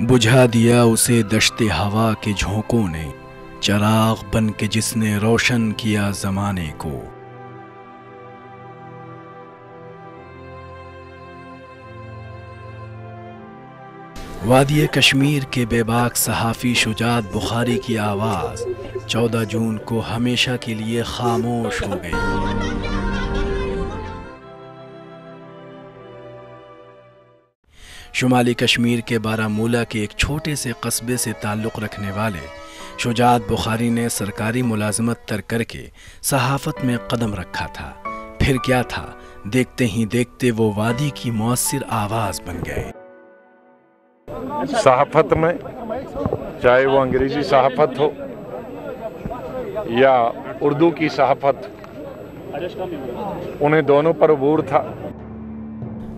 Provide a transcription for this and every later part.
बुझा दिया उसे दश्ते हवा के झोंकों ने, चराग बन के जिसने रोशन किया जमाने को। वादी कश्मीर के बेबाक सहाफ़ी शुजात बुखारी की आवाज़ 14 जून को हमेशा के लिए खामोश हो गई। शुमाली कश्मीर के बारामूला के एक छोटे से कस्बे से ताल्लुक़ रखने वाले शुजात बुखारी ने सरकारी मुलाजमत तर्क करके सहाफ़त में कदम रखा था। फिर क्या था, देखते ही देखते वो वादी की मौसर आवाज़ बन गए। सहाफ़त में चाहे वो अंग्रेज़ी सहाफ़त हो या उर्दू की सहाफ़त, उन्हें दोनों पर अबूर था।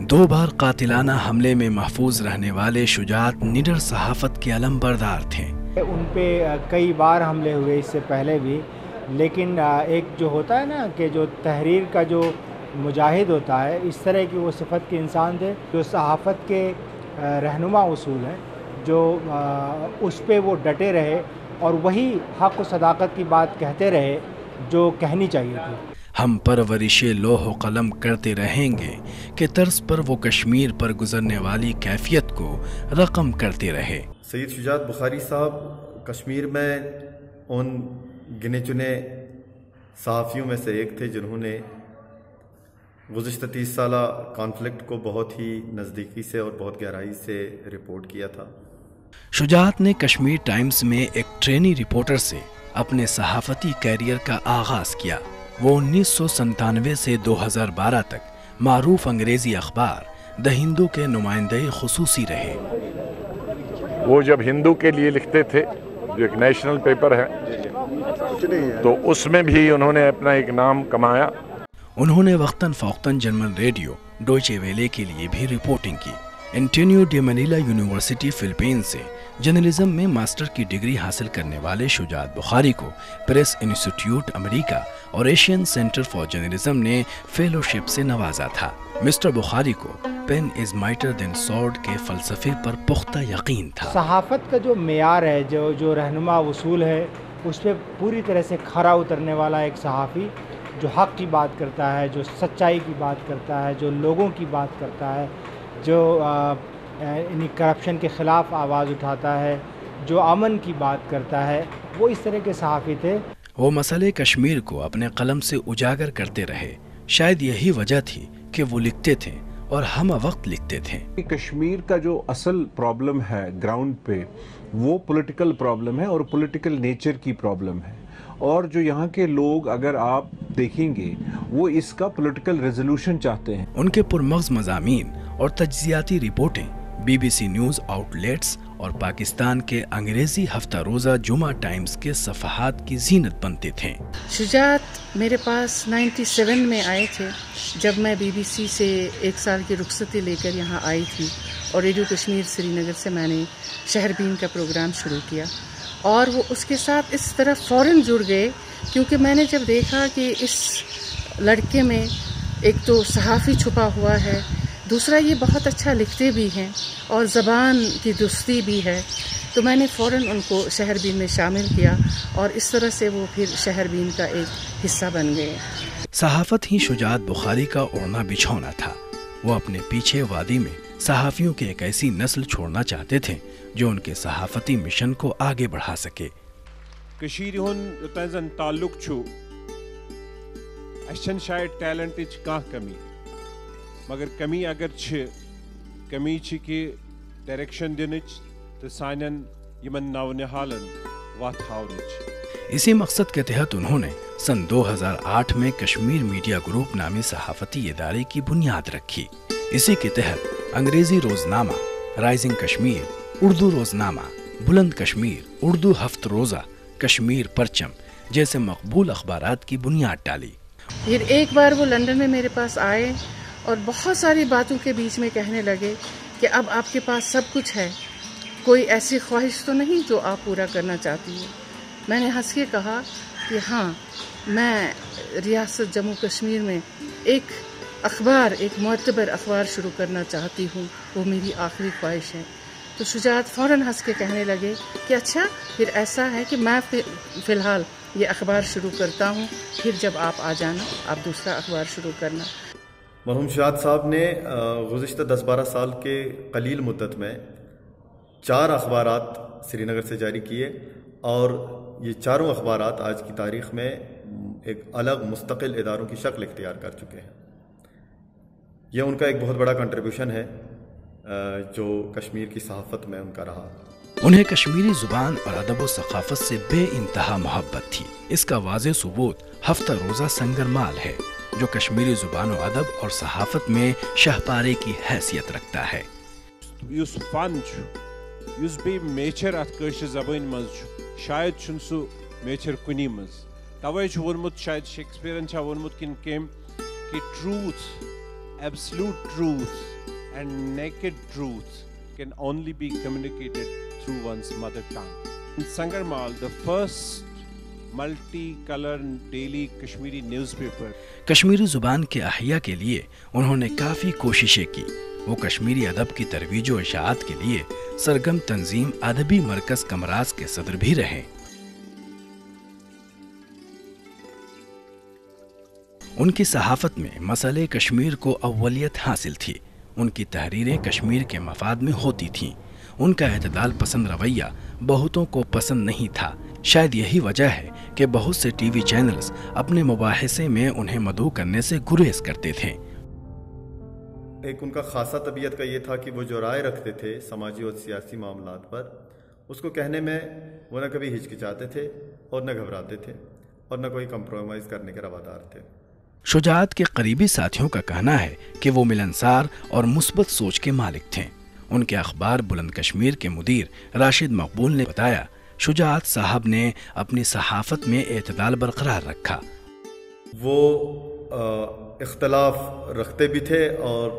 2 बार कातिलाना हमले में महफूज रहने वाले शुजात निडर सहाफ़त के अलमबरदार थे। उन पे कई बार हमले हुए इससे पहले भी, लेकिन एक जो होता है ना कि जो तहरीर का जो मुजाहिद होता है, इस तरह की वो सिफत के इंसान थे जो सहाफ़त के रहनुमा उसूल हैं, जो उस पे वो डटे रहे और वही हक़ व सदाकत की बात कहते रहे जो कहनी चाहिए थी। हम परवरिशे लोह कलम करते रहेंगे कि तर्ज पर वो कश्मीर पर गुजरने वाली कैफियत को रकम करते रहे। सैयद शुजात बुखारी साहब कश्मीर में उन गिने चुने सहाफ़ियों में से एक थे जिन्होंने गुज़िश्ता 30 साला कॉन्फ्लिक्ट को बहुत ही नज़दीकी से और बहुत गहराई से रिपोर्ट किया था। शुजात ने कश्मीर टाइम्स में एक ट्रेनी रिपोर्टर से अपने सहाफ़ती कैरियर का आगाज़ किया। वो 1997 से 2012 तक मारूफ अंग्रेज़ी अखबार द हिंदू के नुमाइंदे खुसूसी रहे। वो जब हिंदू के लिए लिखते थे, जो एक नेशनल पेपर है, तो उसमें भी उन्होंने अपना एक नाम कमाया। उन्होंने वक्तन फ़ौक्तन जर्मन रेडियो डोइचे वेले के लिए भी रिपोर्टिंग की। Antonio de Manila University Philippines से जर्नलिज्म में मास्टर की डिग्री हासिल करने वाले शुजात बुखारी को प्रेस इंस्टीट्यूट अमेरिका और एशियन सेंटर फॉर जर्नलिज्म ने फेलोशिप से नवाजा था। मिस्टर बुखारी को pen is mightier than sword के फलसफे पर पुख्ता यकीन था। सहाफ़त का जो मेयार है, जो रहनुमा उसूल है, उस पर पूरी तरह से खरा उतरने वाला एक सहाफ़ी जो हक़ की बात करता है, जो सच्चाई की बात करता है, जो लोगों की बात करता है, जो करप्शन के ख़िलाफ़ आवाज़ उठाता है, जो अमन की बात करता है, वो इस तरह के सहाफ़ी थे। वो मसले कश्मीर को अपने कलम से उजागर करते रहे। शायद यही वजह थी कि वो लिखते थे और हम वक्त लिखते थे। कश्मीर का जो असल प्रॉब्लम है ग्राउंड पे, वो पॉलिटिकल प्रॉब्लम है और पॉलिटिकल नेचर की प्रॉब्लम है। और जो यहाँ के लोग, अगर आप देखेंगे, वो इसका पॉलिटिकल रेजोल्यूशन चाहते हैं। उनके पुरमग़्ज़ मज़ामीन और तज्ज़ियाती रिपोर्टें BBC न्यूज़ आउटलेट्स और पाकिस्तान के अंग्रेज़ी हफ्ता रोज़ा जुमा टाइम्स के सफ़हात की ज़ीनत बनते थे। शुजात मेरे पास 97 में आए थे, जब मैं BBC से 1 साल की रुखसती लेकर यहाँ आई थी और रेडियो कश्मीर श्रीनगर से मैंने शहरबीन का प्रोग्राम शुरू किया। और वो उसके साथ इस तरह फ़ौरन जुड़ गए क्योंकि मैंने जब देखा कि इस लड़के में एक तो सहाफ़ी छुपा हुआ है, दूसरा ये बहुत अच्छा लिखते भी हैं और ज़बान की दुरुस्ती भी है, तो मैंने फ़ौरन उनको शहरबीन में शामिल किया और इस तरह से वो फिर शहरबीन का एक हिस्सा बन गए। सहाफ़त ही शुजात बुखारी का ओढ़ना बिछौना था। वो अपने पीछे वादी में सहाफ़ियों की एक ऐसी नस्ल छोड़ना चाहते थे जो उनके सहाफ़ती मिशन को आगे बढ़ा सके। कशीर हुन ताल्लुक छु अशन शायद टैलेंट का कमी, मगर कमी अगर कमी कि डायरेक्शन दिन तो सानन यमन नवनिहालन वत हावनच। इसी मकसद के तहत उन्होंने सन 2008 में कश्मीर मीडिया ग्रुप नामी सहाफ़ती इदारे की बुनियाद रखी। इसी के तहत अंग्रेज़ी रोज़नामा राइजिंग कश्मीर, उर्दू रोज़नामा बुलंद कश्मीर, उर्दू हफ्त रोज़ा, कश्मीर परचम जैसे मकबूल अखबारात की बुनियाद डाली। फिर एक बार वो लंदन में मेरे पास आए और बहुत सारी बातों के बीच में कहने लगे कि अब आपके पास सब कुछ है, कोई ऐसी ख्वाहिश तो नहीं जो आप पूरा करना चाहती है। मैंने हंस के कहा कि हाँ, मैं रियासत जम्मू कश्मीर में एक अखबार, एक मोतबर अखबार शुरू करना चाहती हूँ, वो मेरी आखिरी ख्वाहिश है। تو شجاعت فوراً ہنس کے کہنے لگے کہ اچھا پھر ایسا ہے کہ میں فی الحال یہ اخبار شروع کرتا ہوں، پھر جب آپ آ جانا آپ دوسرا اخبار شروع کرنا۔ مرحوم شجاعت صاحب نے گزشتہ 10-12 سال کے قلیل مدت میں 4 اخبارات سری نگر سے جاری کیے، اور یہ چاروں اخبارات آج کی تاریخ میں ایک الگ مستقل اداروں کی شکل اختیار کر چکے ہیں۔ یہ ان کا ایک بہت بڑا کنٹریبیوشن ہے جو کشمیر کی صحافت میں ان کا رہا۔ انہیں کشمیری زبان اور ادب و ثقافت سے بے انتہا محبت تھی۔ اس کا واضح ثبوت ہفتہ روزہ سنگر مال ہے، جو کشمیری زبان و ادب اور صحافت میں شاہپارے کی حیثیت رکھتا ہے۔ یس فن یس بی میچر ات کٲشِر زبان مز شاید چھُنہٕ سُہ میچر کُنی مز، توے چھُ ووٚنمُت شاید شیکسپیئرن چھا ووٚنمُت کِنہٕ کٔمۍ کہ truth, absolute truth and naked truth can only be communicated through one's mother tongue. In Sangarmal, the first multi-color daily Kashmiri newspaper. Kashmiri زبان کے احیاء کے لیے انہوں نے کافی کوششیں کی۔ وہ کشمیری ادب کی ترویج و اشاعت کے لیے سرگرم تنظیم ادبی مرکز کمراز کے صدر بھی رہے۔ ان کی صحافت میں مسئلے کشمیر کو اولیت حاصل تھی۔ ان کی تحریریں کشمیر کے مفاد میں ہوتی تھیں۔ ان کا اعتدال پسند رویہ بہتوں کو پسند نہیں تھا۔ شاید یہی وجہ ہے کہ بہت سے ٹی وی چینلز اپنے مباحثے میں انہیں مدعو کرنے سے گریز کرتے تھے۔ ایک ان کا خاصہ طبیعت کا یہ تھا کہ وہ جو رائے رکھتے تھے سماجی اور سیاسی معاملات پر، اس کو کہنے میں وہ نہ کبھی ہچکچاتے تھے اور نہ گھبراتے تھے اور نہ کوئی کمپرومائز کرنے کے روادار تھے۔ شجاعت کے قریبی ساتھیوں کا کہنا ہے کہ وہ ملنسار اور مثبت سوچ کے مالک تھے۔ ان کے اخبار بلند کشمیر کے مدیر راشد مقبول نے بتایا، شجاعت صاحب نے اپنی صحافت میں اعتدال برقرار رکھا۔ وہ اختلاف رکھتے بھی تھے اور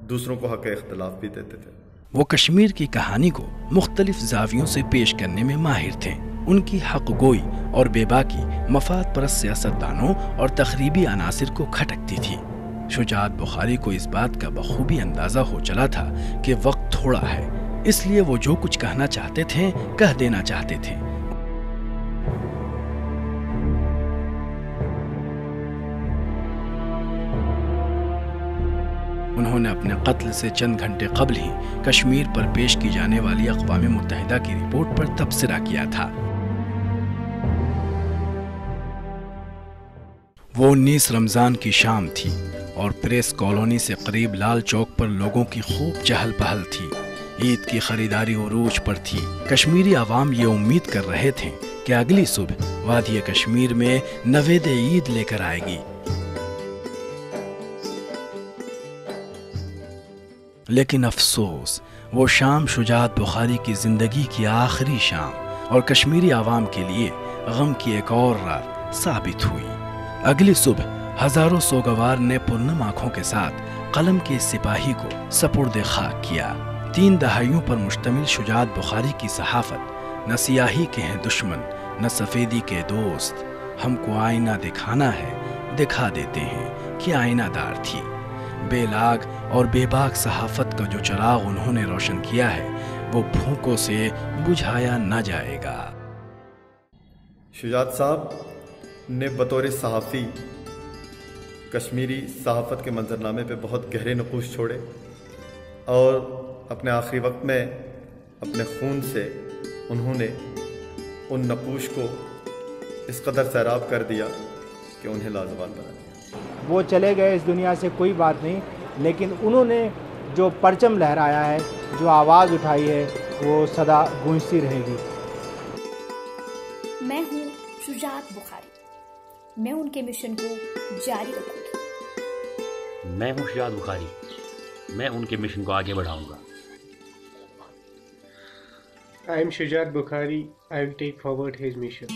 دوسروں کو حق اختلاف بھی دیتے تھے۔ وہ کشمیر کی کہانی کو مختلف زاویوں سے پیش کرنے میں ماہر تھے۔ ان کی حق گوئی اور بے باکی مفاد پرست سیاستدانوں اور تخریبی عناصر کو کھٹکتی تھی۔ شجاعت بخاری کو اس بات کا بخوبی اندازہ ہو چلا تھا کہ وقت تھوڑا ہے، اس لیے وہ جو کچھ کہنا چاہتے تھے کہہ دینا چاہتے تھے۔ انہوں نے اپنے قتل سے چند گھنٹے قبل ہی کشمیر پر پیش کی جانے والی اقوام متحدہ کی رپورٹ پر تبصرہ کیا تھا۔ وہ 19 رمضان کی شام تھی اور پریس کالونی سے قریب لال چوک پر لوگوں کی خوب چہل پہل تھی۔ عید کی خریداری عروج پر تھی۔ کشمیری عوام یہ امید کر رہے تھے کہ اگلی صبح وادی کشمیر میں نوید عید لے کر آئے گی، لیکن افسوس وہ شام شجاعت بخاری کی زندگی کی آخری شام اور کشمیری عوام کے لیے غم کی ایک اور رات ثابت ہوئی۔ اگلی صبح ہزاروں سوگوار نے پرنم آنکھوں کے ساتھ قلم کے سپاہی کو سپرد خاک کیا۔ 3 دہائیوں پر مشتمل شجاعت بخاری کی صحافت نہ سیاہی کے ہیں دشمن نہ سفیدی کے دوست، ہم کو آئینہ دکھانا ہے دکھا دیتے ہیں کہ آئینہ دار تھی۔ بے لاگ اور بے باک صحافت کا جو چراغ انہوں نے روشن کیا ہے وہ پھونکوں سے بجھایا نہ جائے گا۔ شجاعت صاحب نے بطور صحافی کشمیری صحافت کے منظرنامے پہ بہت گہرے نقوش چھوڑے اور اپنے آخری وقت میں اپنے خون سے انہوں نے ان نقوش کو اس قدر سیراب کر دیا کہ انہیں لازوال بنا دیا۔ وہ چلے گئے اس دنیا سے کوئی بات نہیں، لیکن انہوں نے جو پرچم لہرایا ہے، جو آواز اٹھائی ہے، وہ سدا گونجتی رہے گی۔ میں ہوں شجاعت بخاری، میں ان کے مشن کو جاری رکھوں گی۔ میں ہوں شجاعت بخاری، میں ان کے مشن کو آگے بڑھاؤں گا۔ I am Shujat Bukhari. I will take forward his mission.